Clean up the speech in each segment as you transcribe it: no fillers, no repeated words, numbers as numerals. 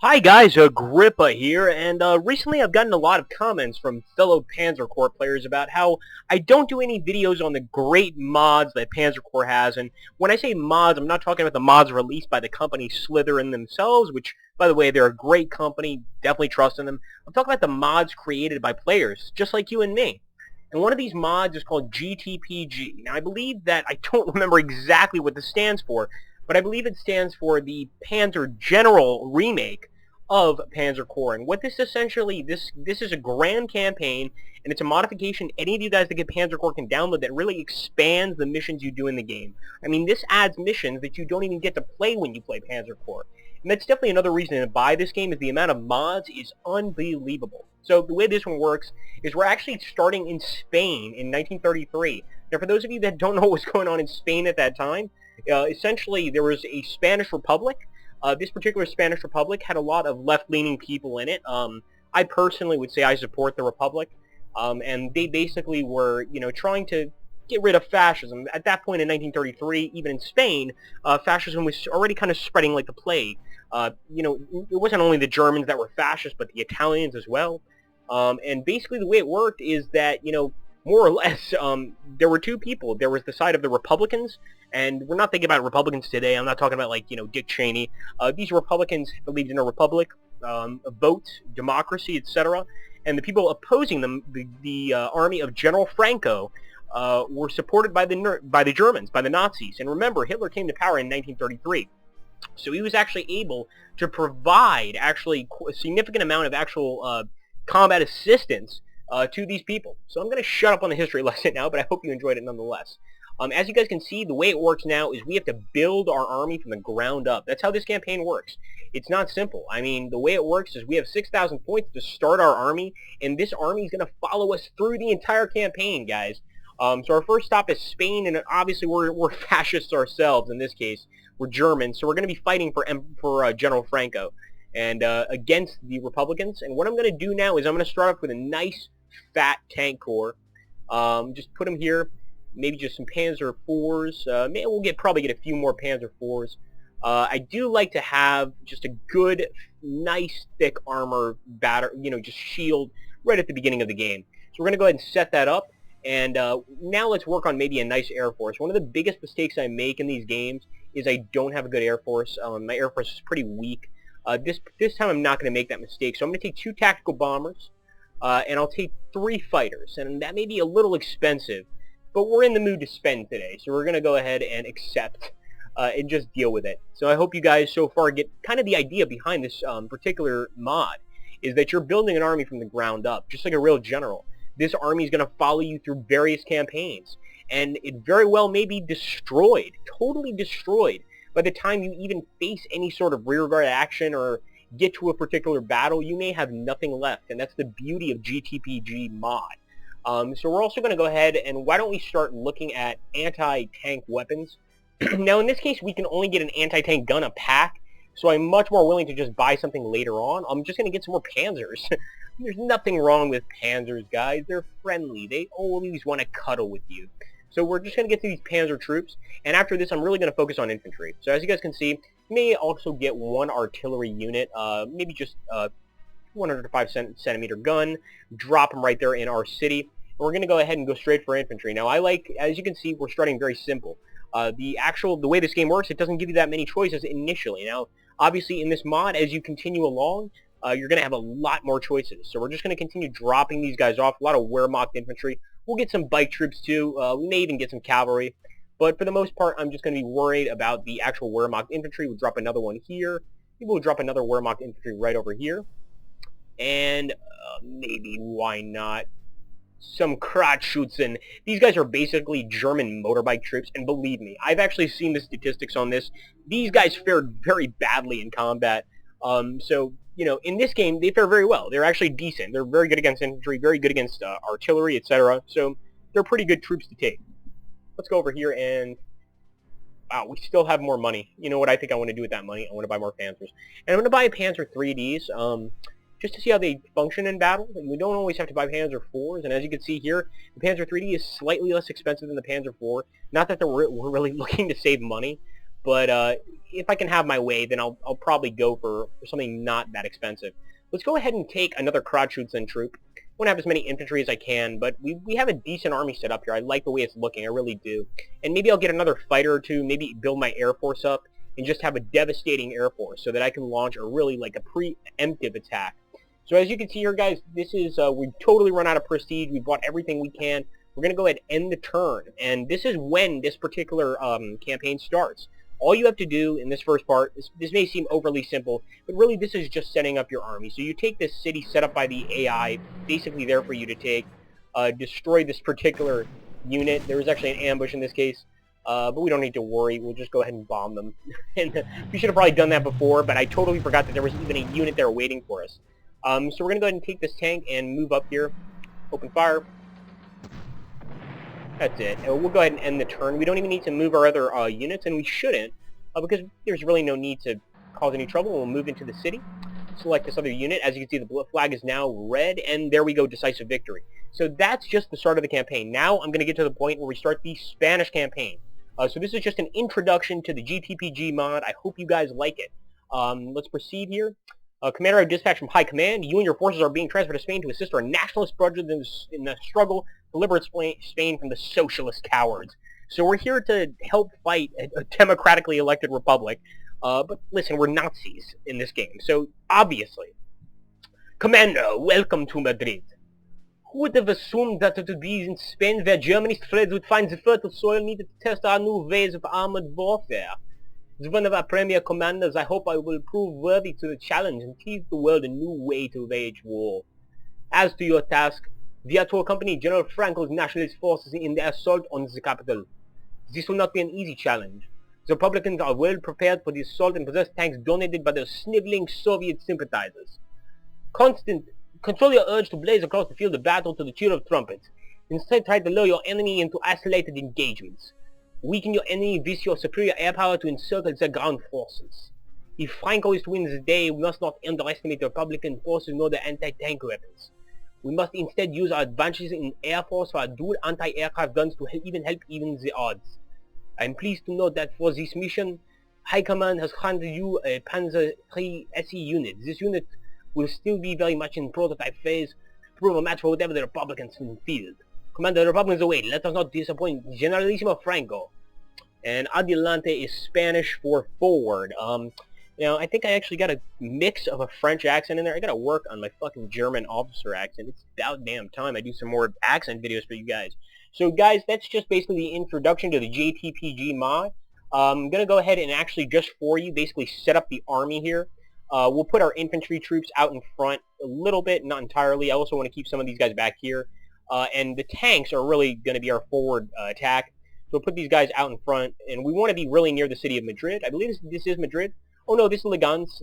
Hi guys, Agrippa here, and recently I've gotten a lot of comments from fellow Panzer Corps players about how I don't do any videos on the great mods that Panzer Corps has, and when I say mods, I'm not talking about the mods released by the company Slytherin themselves, which, by the way, they're a great company, definitely trust in them. I'm talking about the mods created by players, just like you and me. And one of these mods is called GTPG. Now, I believe that, I don't remember exactly what this stands for, but I believe it stands for the Panzer General Remake of Panzer Corps. And what this essentially, this is a grand campaign, and it's a modification any of you guys that get Panzer Corps can download that really expands the missions you do in the game. I mean, this adds missions that you don't even get to play when you play Panzer Corps. And that's definitely another reason to buy this game, is the amount of mods is unbelievable. So the way this one works is we're actually starting in Spain in 1933. Now, for those of you that don't know what was going on in Spain at that time, essentially there was a Spanish Republic. This particular Spanish Republic had a lot of left-leaning people in it. I personally would say I support the Republic, and they basically were, trying to get rid of fascism. At that point in 1933, even in Spain, fascism was already kind of spreading like the plague. It wasn't only the Germans that were fascist, but the Italians as well. And basically the way it worked is that, more or less, there were two people. There was the side of the Republicans, and we're not thinking about Republicans today. I'm not talking about, like, Dick Cheney. These Republicans believed in a republic, a vote, democracy, etc. And the people opposing them, the army of General Franco, were supported by the Germans, by the Nazis. And remember, Hitler came to power in 1933. So he was actually able to provide actually a significant amount of actual combat assistance to these people. So I'm going to shut up on the history lesson now, but I hope you enjoyed it nonetheless. As you guys can see, the way it works now is we have to build our army from the ground up. That's how this campaign works. It's not simple. I mean, the way it works is we have 6,000 points to start our army, and this army is going to follow us through the entire campaign, guys. So our first stop is Spain, and obviously we're fascists ourselves in this case. We're German, so we're going to be fighting for General Franco and against the Republicans. And what I'm going to do now is I'm going to start off with a nice fat tank corps. Just put them here. Maybe just some Panzer IVs. Maybe we'll probably get a few more Panzer IVs. I do like to have just a good, nice, thick armor just shield right at the beginning of the game. So we're going to go ahead and set that up. And now let's work on maybe a nice Air Force. One of the biggest mistakes I make in these games is I don't have a good Air Force. My Air Force is pretty weak. This time I'm not going to make that mistake. So I'm going to take 2 tactical bombers. And I'll take 3 fighters, and that may be a little expensive, but we're in the mood to spend today, so we're going to go ahead and accept and just deal with it. So I hope you guys so far get kind of the idea behind this particular mod, is that you're building an army from the ground up, just like a real general. This army is going to follow you through various campaigns, and it very well may be destroyed, totally destroyed, by the time you even face any sort of rearguard action or get to a particular battle. You may have nothing left, and that's the beauty of GTPG mod. So we're also going to go ahead and why don't we start looking at anti-tank weapons. Now in this case we can only get an anti-tank gun a pack, so I'm much more willing to just buy something later on. I'm just going to get some more Panzers. There's nothing wrong with Panzers, guys. They're friendly. They always want to cuddle with you. So we're just going to get to these Panzer troops, and after this I'm really going to focus on infantry. So as you guys can see, you may also get 1 artillery unit, maybe just a 105 centimeter gun, drop them right there in our city, and we're going to go ahead and go straight for infantry. Now as you can see, we're starting very simple. The way this game works, it doesn't give you that many choices initially. Now, obviously in this mod, as you continue along, you're going to have a lot more choices. So we're just going to continue dropping these guys off, a lot of Wehrmacht infantry. We'll get some bike troops too. We may even get some cavalry. But for the most part, I'm just going to be worried about the actual Wehrmacht infantry. We'll drop another one here. Maybe we'll drop another Wehrmacht infantry right over here. And maybe, why not, some Krautschützen. These guys are basically German motorbike troops. And believe me, I've actually seen the statistics on this. These guys fared very badly in combat. So, in this game, they fare very well. They're actually decent. They're very good against infantry, very good against artillery, etc. So they're pretty good troops to take. Let's go over here and, wow, we still have more money. You know what I think I want to do with that money? I want to buy more Panzers. And I'm going to buy Panzer 3Ds just to see how they function in battle. We don't always have to buy Panzer 4s, and as you can see here, the Panzer 3D is slightly less expensive than the Panzer 4. Not that we're really looking to save money, but if I can have my way, then I'll probably go for something not that expensive. Let's go ahead and take another Krautschützen troop. I want to have as many infantry as I can, but we have a decent army set up here. I like the way it's looking, I really do. And maybe I'll get another fighter or two, maybe build my Air Force up, and just have a devastating Air Force so that I can launch a really, like, a preemptive attack. So as you can see here, guys, this is, we've totally run out of prestige. We bought everything we can. We're going to go ahead and end the turn. And this is when this particular campaign starts. All you have to do in this first part, this may seem overly simple, but really this is just setting up your army. So you take this city set up by the AI, basically there for you to take, destroy this particular unit. There was actually an ambush in this case. But we don't need to worry. We'll just go ahead and bomb them. And we should have probably done that before, but I totally forgot that there was even a unit there waiting for us. So we're going to go ahead and take this tank and move up here. Open fire. That's it. And we'll go ahead and end the turn. We don't even need to move our other units, and we shouldn't, because there's really no need to cause any trouble. We'll move into the city. Select this other unit. As you can see, the flag is now red, and there we go, decisive victory. So that's just the start of the campaign. Now I'm going to get to the point where we start the Spanish campaign. So this is just an introduction to the GTPG mod. I hope you guys like it. Let's proceed here. Commander, I have dispatched from High Command. You and your forces are being transferred to Spain to assist our nationalist brothers in the struggle to liberate Spain from the socialist cowards. So we're here to help fight a democratically elected republic. But listen, we're Nazis in this game. So obviously, Commander, welcome to Madrid. Who would have assumed that it would be in Spain where Germany's threats would find the fertile soil needed to test our new ways of armored warfare? As one of our premier commanders, I hope I will prove worthy to the challenge and teach the world a new way to wage war. As to your task, we are to accompany General Franco's nationalist forces in the assault on the capital. This will not be an easy challenge. The Republicans are well prepared for the assault and possess tanks donated by their sniveling Soviet sympathizers. Control your urge to blaze across the field of battle to the cheer of trumpets. Instead, try to lure your enemy into isolated engagements. Weaken your enemy with your superior air power to encircle their ground forces. If Franco is to win this day, we must not underestimate the Republican forces nor their anti-tank weapons. We must instead use our advantages in Air Force for our dual anti-aircraft guns to help even the odds. I am pleased to note that for this mission, High Command has handed you a Panzer III SE unit. This unit will still be very much in prototype phase to prove a match for whatever the Republicans in the field. Commander, the Republicans await. Let us not disappoint Generalissimo Franco. And adelante is Spanish for forward. I think I actually got a mix of a French accent in there. I gotta work on my fucking German officer accent. It's about damn time I do some more accent videos for you guys. So guys, that's just basically the introduction to the JTPG mod. I'm gonna go ahead and actually just for you basically set up the army here. We'll put our infantry troops out in front a little bit, not entirely. I also want to keep some of these guys back here. And the tanks are really going to be our forward attack. So we'll put these guys out in front. And we want to be really near the city of Madrid. I believe this is Madrid. Oh no, this is Legans.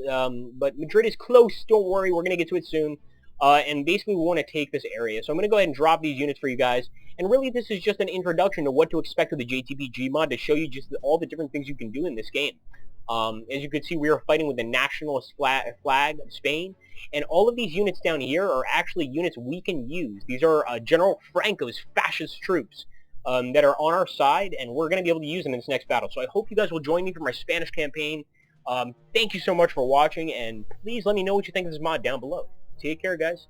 But Madrid is close. Don't worry, we're going to get to it soon. And basically we want to take this area. So I'm going to go ahead and drop these units for you guys. And really this is just an introduction to what to expect with the JTPG mod to show you just all the different things you can do in this game. As you can see, we are fighting with the nationalist flag of Spain, and all of these units down here are actually units we can use. These are General Franco's fascist troops that are on our side, and we're going to be able to use them in this next battle. So I hope you guys will join me for my Spanish campaign. Thank you so much for watching, and please let me know what you think of this mod down below. Take care, guys.